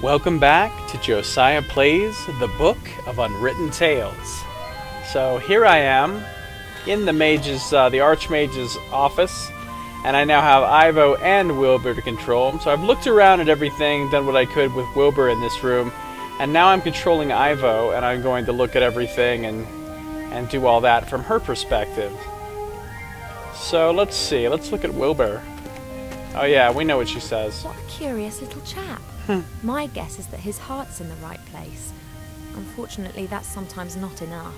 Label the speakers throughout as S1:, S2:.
S1: Welcome back to Josiah Plays the Book of Unwritten Tales. So here I am in the Archmage's office, and I now have Ivo and Wilbur to control. So I've looked around at everything, done what I could with Wilbur in this room, and now I'm controlling Ivo, and I'm going to look at everything and do all that from her perspective. So let's see, let's look at Wilbur. Oh yeah, we know what she says.
S2: What a curious little chap. My guess is that his heart's in the right place. Unfortunately, that's sometimes not enough.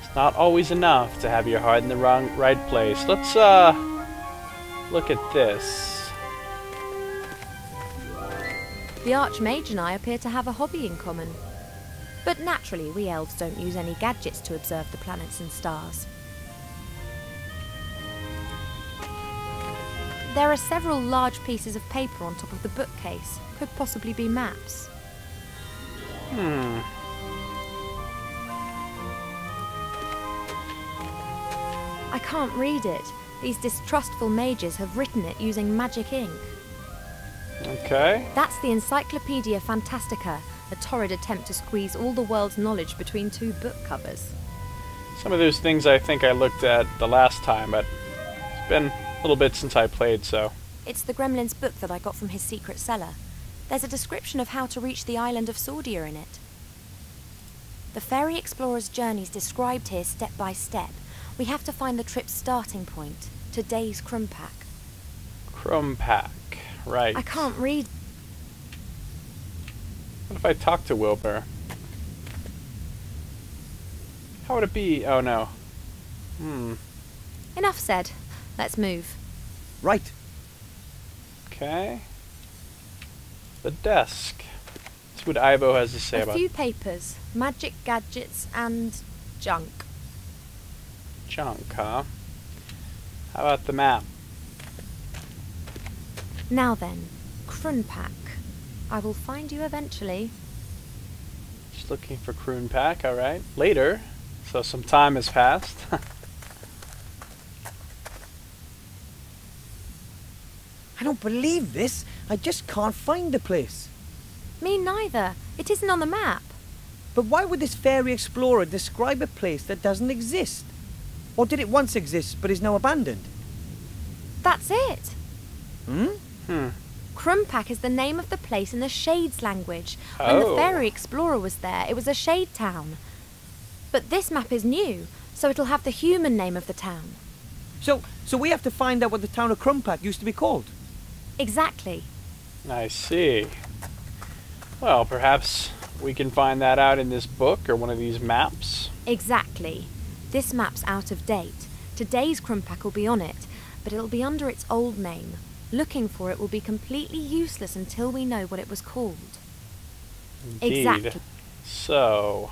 S1: It's not always enough to have your heart in the right place. Let's look at this.
S2: The Archmage and I appear to have a hobby in common. But naturally, we elves don't use any gadgets to observe the planets and stars. There are several large pieces of paper on top of the bookcase. Could possibly be maps. I can't read it. These distrustful mages have written it using magic ink.
S1: Okay.
S2: That's the Encyclopedia Fantastica, a torrid attempt to squeeze all the world's knowledge between two book covers.
S1: Some of those things I think I looked at the last time, but it's been a little bit since I played, so...
S2: It's the Gremlin's book that I got from his secret cellar. There's a description of how to reach the island of Sordia in it. The fairy explorer's journey is described here step by step. We have to find the trip's starting point, today's Krumpak.
S1: Krumpak, right.
S2: I can't read.
S1: What if I talk to Wilbur? How would it be? Oh no.
S2: Enough said. Let's move.
S3: Right.
S1: Okay. The desk. That's what Ivo has to say about it.
S2: A few papers, magic gadgets, and junk.
S1: Junk, huh? How about the map?
S2: Now then, Krumpak. I will find you eventually.
S1: Just looking for Krumpak, alright. Later. So some time has passed.
S3: I don't believe this. I just can't find the place.
S2: Me neither. It isn't on the map.
S3: But why would this fairy explorer describe a place that doesn't exist? Or did it once exist but is now abandoned?
S2: That's it.
S1: Krumpak
S2: is the name of the place in the Shades language. When the fairy explorer was there, it was a shade town. But this map is new, so it'll have the human name of the town.
S3: So we have to find out what the town of Krumpak used to be called?
S2: Exactly.
S1: I see. Well, perhaps we can find that out in this book or one of these maps.
S2: Exactly. This map's out of date. Today's Krumpak will be on it, but it'll be under its old name. Looking for it will be completely useless until we know what it was called.
S1: Indeed.
S2: Exactly.
S1: So...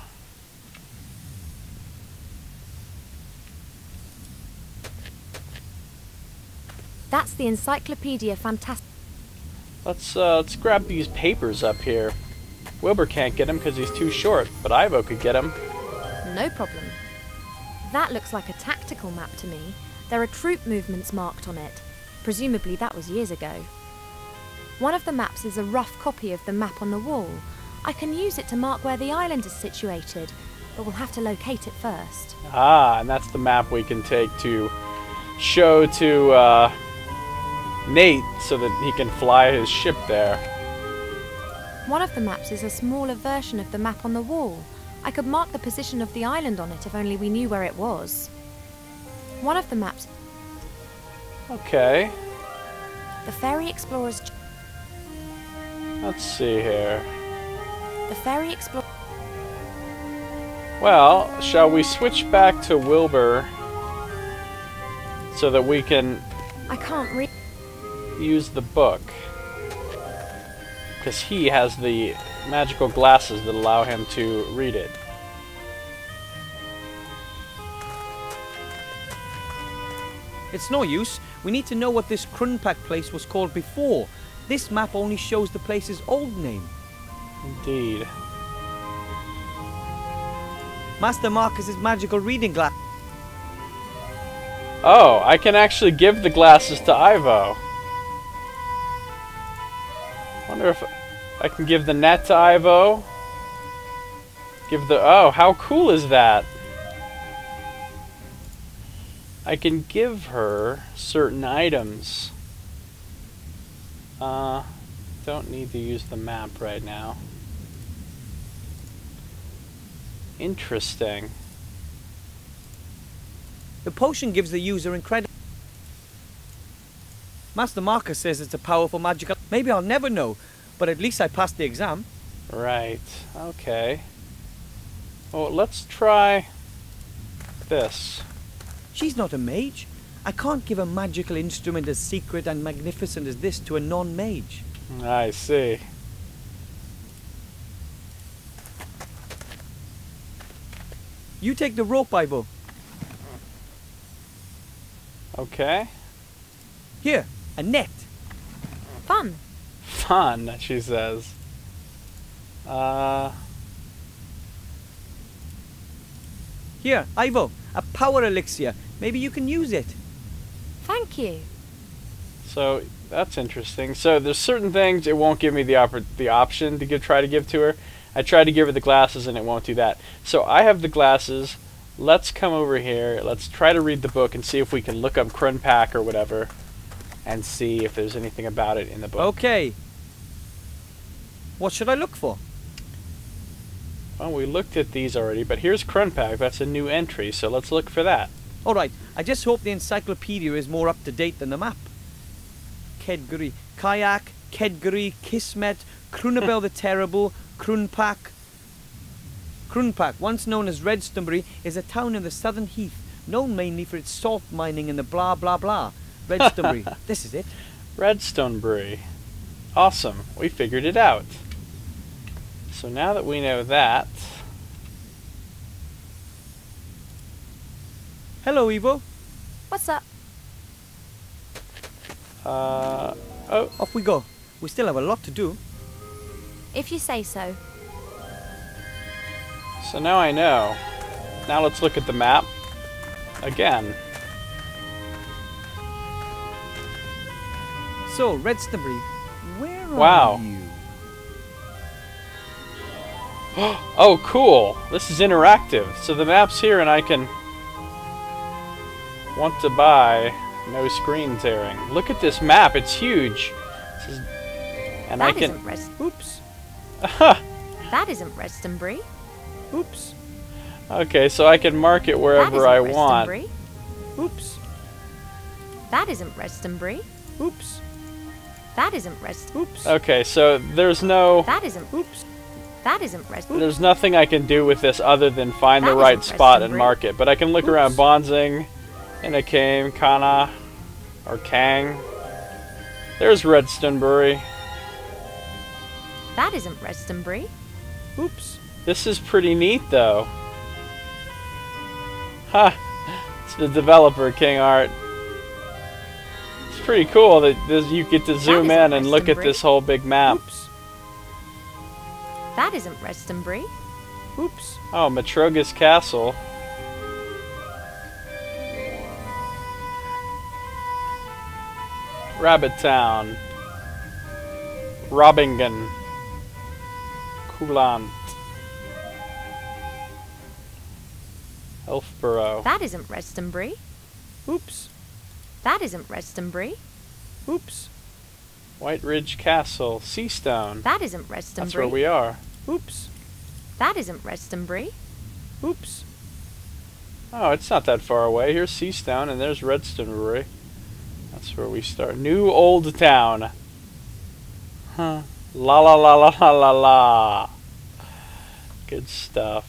S2: That's the Encyclopedia Fantastica.
S1: Let's grab these papers up here. Wilbur can't get them because he's too short, but Ivo could get them.
S2: No problem. That looks like a tactical map to me. There are troop movements marked on it. Presumably that was years ago. One of the maps is a rough copy of the map on the wall. I can use it to mark where the island is situated, but we'll have to locate it first.
S1: Ah, and that's the map we can take to show to Nate so that he can fly his ship there.
S2: One of the maps is a smaller version of the map on the wall. I could mark the position of the island on it if only we knew where it was. One of the maps...
S1: Okay.
S2: The fairy explorer's...
S1: Let's see here.
S2: The fairy explorer...
S1: Well, shall we switch back to Wilbur so that we can
S2: I can't read...
S1: use the book? Because he has the magical glasses that allow him to read it.
S3: It's no use. We need to know what this Krumpak place was called before. This map only shows the place's old name.
S1: Indeed.
S3: Master Marcus's magical reading glass.
S1: Oh, I can actually give the glasses to Ivo. Wonder if I can give the net to Ivo. Give the... Oh, how cool is that? I can give her certain items. Don't need to use the map right now. Interesting.
S3: The potion gives the user incredible... Master Marcus says it's a powerful magical... Maybe I'll never know, but at least I passed the exam.
S1: Right. Okay. Well, let's try this.
S3: She's not a mage. I can't give a magical instrument as secret and magnificent as this to a non-mage.
S1: I see.
S3: You take the rope, Ivo.
S1: Okay.
S3: Here, a net.
S2: Fun.
S1: Fun, she says.
S3: Here, Ivo, a power elixir. Maybe you can use it.
S2: Thank you.
S1: So that's interesting. So there's certain things it won't give me the option to try to give to her. I tried to give her the glasses and it won't do that. So I have the glasses. Let's come over here. Let's try to read the book and see if we can look up Krunpak or whatever and see if there's anything about it in the book.
S3: Okay. What should I look for?
S1: Well, we looked at these already, but here's Krunpak. That's a new entry, so let's look for that.
S3: Alright, I just hope the encyclopedia is more up to date than the map. Kedguri, Kayak, Kedguri, Kismet, Krunabel the Terrible, Krunpak. Krunpak, once known as Redstonbury, is a town in the southern heath, known mainly for its salt mining and the blah blah blah. Redstonbury, this is it.
S1: Redstonbury. Awesome, we figured it out. So now that we know that...
S3: Hello, Ivo.
S2: What's up?
S1: Oh.
S3: Off we go. We still have a lot to do.
S2: If you say so.
S1: So now I know. Now let's look at the map again.
S3: So, Redstonbury, where
S1: Wow.
S3: are you?
S1: Oh, cool! This is interactive. So the map's here and I can... Want to buy... No screen tearing. Look at this map, it's huge. This is... And
S2: That
S1: I can...
S3: Oops.
S2: That isn't Redstonbury.
S3: Oops.
S1: Okay, so I can mark it wherever I want.
S2: Redstonbury.
S3: Oops.
S2: That isn't Redstonbury.
S3: Oops.
S2: That isn't Redstonbury.
S3: Oops.
S1: Okay, so there's no...
S2: That isn't.
S3: Oops.
S2: That isn't Redstonbury.
S1: There's nothing I can do with this other than find the
S2: That
S1: right
S2: isn't
S1: spot and
S2: Redstonbury.
S1: mark it. But I can look around Bonzing, Inakame, Kana, or Kang. There's Redstonbury.
S2: That isn't Redstonbury.
S3: Oops.
S1: This is pretty neat, though. Ha! It's the developer, King Art. It's pretty cool that you get to zoom
S2: isn't
S1: in and look at
S2: Redstonbury.
S1: this whole big map.
S3: Oops.
S2: That isn't Redstonbury.
S3: Oops.
S1: Oh, Matrogus Castle. Rabbit Town. Robbingen. Coulant. Elfborough.
S2: That isn't Redstonbury.
S3: Oops.
S2: That isn't Redstonbury.
S3: Oops.
S1: White Ridge Castle. Seastone.
S2: That isn't Redstonbury.
S1: That's where we are.
S3: Oops.
S2: That isn't Redstonbury.
S3: Oops.
S1: Oh, it's not that far away. Here's Seastone and there's Redstonbury. That's where we start. New Old Town. Huh. La la la la la la la. Good stuff.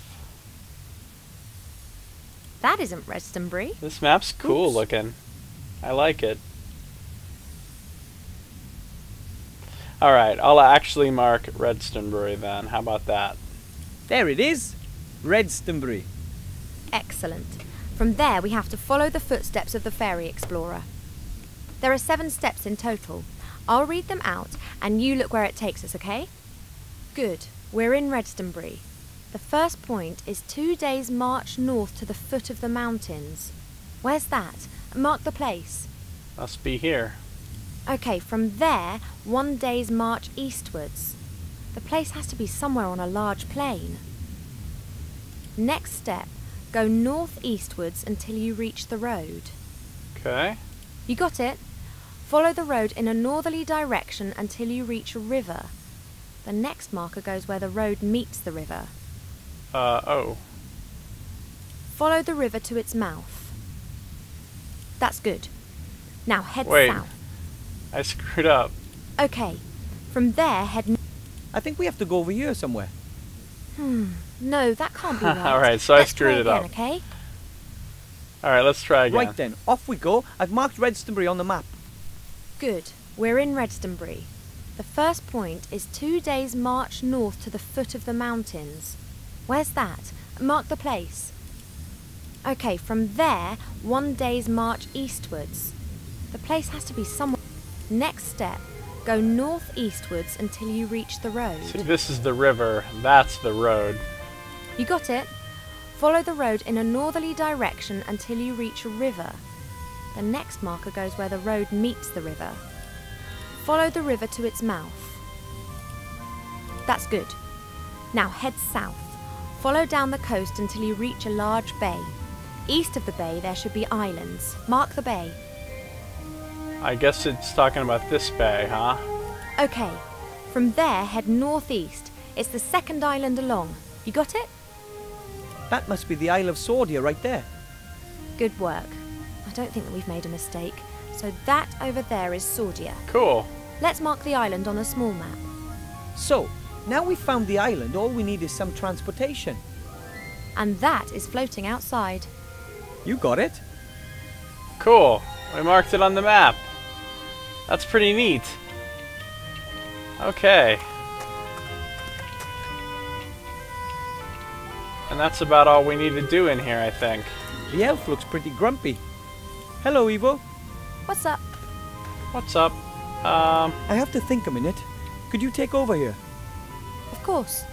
S2: That isn't Redstonbury.
S1: This map's cool
S3: Oops.
S1: looking. I like it. Alright, I'll actually mark Redstonbury then. How about that?
S3: There it is. Redstonbury.
S2: Excellent. From there, we have to follow the footsteps of the fairy explorer. There are 7 steps in total. I'll read them out, and you look where it takes us, okay? Good. We're in Redstonbury. The first point is 2 days' march north to the foot of the mountains. Where's that? Mark the place.
S1: Must be here.
S2: Okay, from there, 1 day's march eastwards. The place has to be somewhere on a large plain. Next step, go northeastwards until you reach the road.
S1: Okay.
S2: You got it? Follow the road in a northerly direction until you reach a river. The next marker goes where the road meets the river.
S1: Oh.
S2: Follow the river to its mouth. That's good. Now head
S1: Wait.
S2: south.
S1: I screwed up.
S2: Okay. From there, head...
S3: I think we have to go over here somewhere.
S2: No, that can't be right.
S1: Alright, so
S2: Let's
S1: I screwed it
S2: try
S1: up.
S2: again, okay?
S1: Alright, let's try again.
S3: Right then, off we go. I've marked Redstonbury on the map.
S2: Good. We're in Redstonbury. The first point is 2 days' march north to the foot of the mountains. Where's that? Mark the place. Okay, from there, 1 day's march eastwards. The place has to be somewhere. Next step, go northeastwards until you reach the road.
S1: See, this is the river. That's the road.
S2: You got it? Follow the road in a northerly direction until you reach a river. The next marker goes where the road meets the river. Follow the river to its mouth. That's good. Now head south. Follow down the coast until you reach a large bay. East of the bay there should be islands. Mark the bay.
S1: I guess it's talking about this bay, huh?
S2: Okay. From there head northeast. It's the second island along. You got it?
S3: That must be the Isle of Sordia right there.
S2: Good work. I don't think that we've made a mistake. So that over there is Sordia.
S1: Cool.
S2: Let's mark the island on a small map.
S3: So, now we've found the island, all we need is some transportation.
S2: And that is floating outside.
S3: You got it.
S1: Cool. We marked it on the map. That's pretty neat. Okay. And that's about all we need to do in here, I think.
S3: The elf looks pretty grumpy. Hello, Evo.
S2: What's up?
S1: What's up?
S3: I have to think a minute. Could you take over here?
S2: Of course.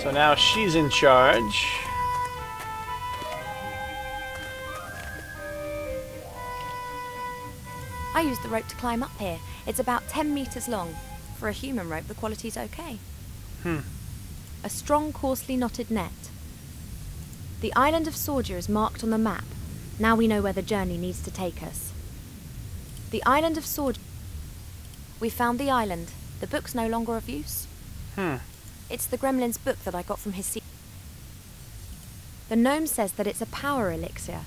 S1: So now she's in charge.
S2: I used the rope to climb up here. It's about 10 meters long. For a human rope, the quality's okay. A strong, coarsely knotted net. The island of Sordia is marked on the map. Now we know where the journey needs to take us. The island of Sordia. We found the island. The book's no longer of use. It's the gremlin's book that I got from his sea. The gnome says that it's a power elixir.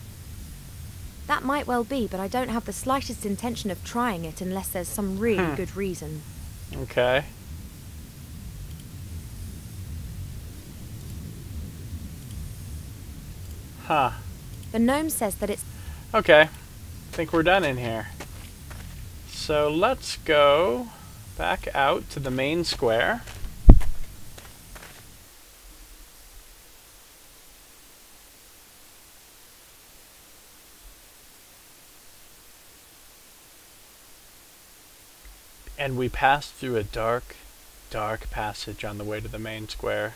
S2: That might well be, but I don't have the slightest intention of trying it unless there's some really good reason.
S1: Okay. Huh.
S2: The gnome says that it's...
S1: Okay. I think we're done in here. So let's go back out to the main square. And we passed through a dark, dark passage on the way to the main square.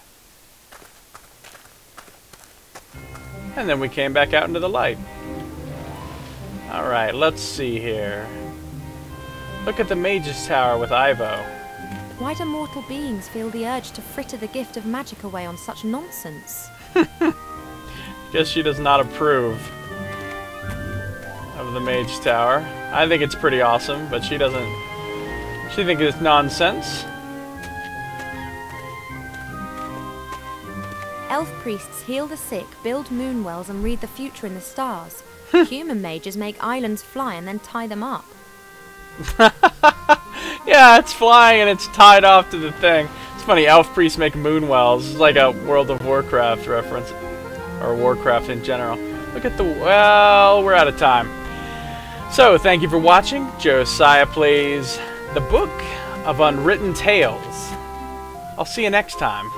S1: And then we came back out into the light. Alright, let's see here. Look at the Mage's Tower with Ivo.
S2: Why do mortal beings feel the urge to fritter the gift of magic away on such nonsense?
S1: Guess she does not approve of the Mage Tower. I think it's pretty awesome, but she doesn't. She thinks it's nonsense.
S2: Elf priests heal the sick, build moon wells, and read the future in the stars. Human mages make islands fly and then tie them up.
S1: Yeah, it's flying and it's tied off to the thing. It's funny, elf priests make moon wells. It's like a World of Warcraft reference. Or Warcraft in general. Look at the... Well, we're out of time. So, thank you for watching. Josiah plays the Book of Unwritten Tales. I'll see you next time.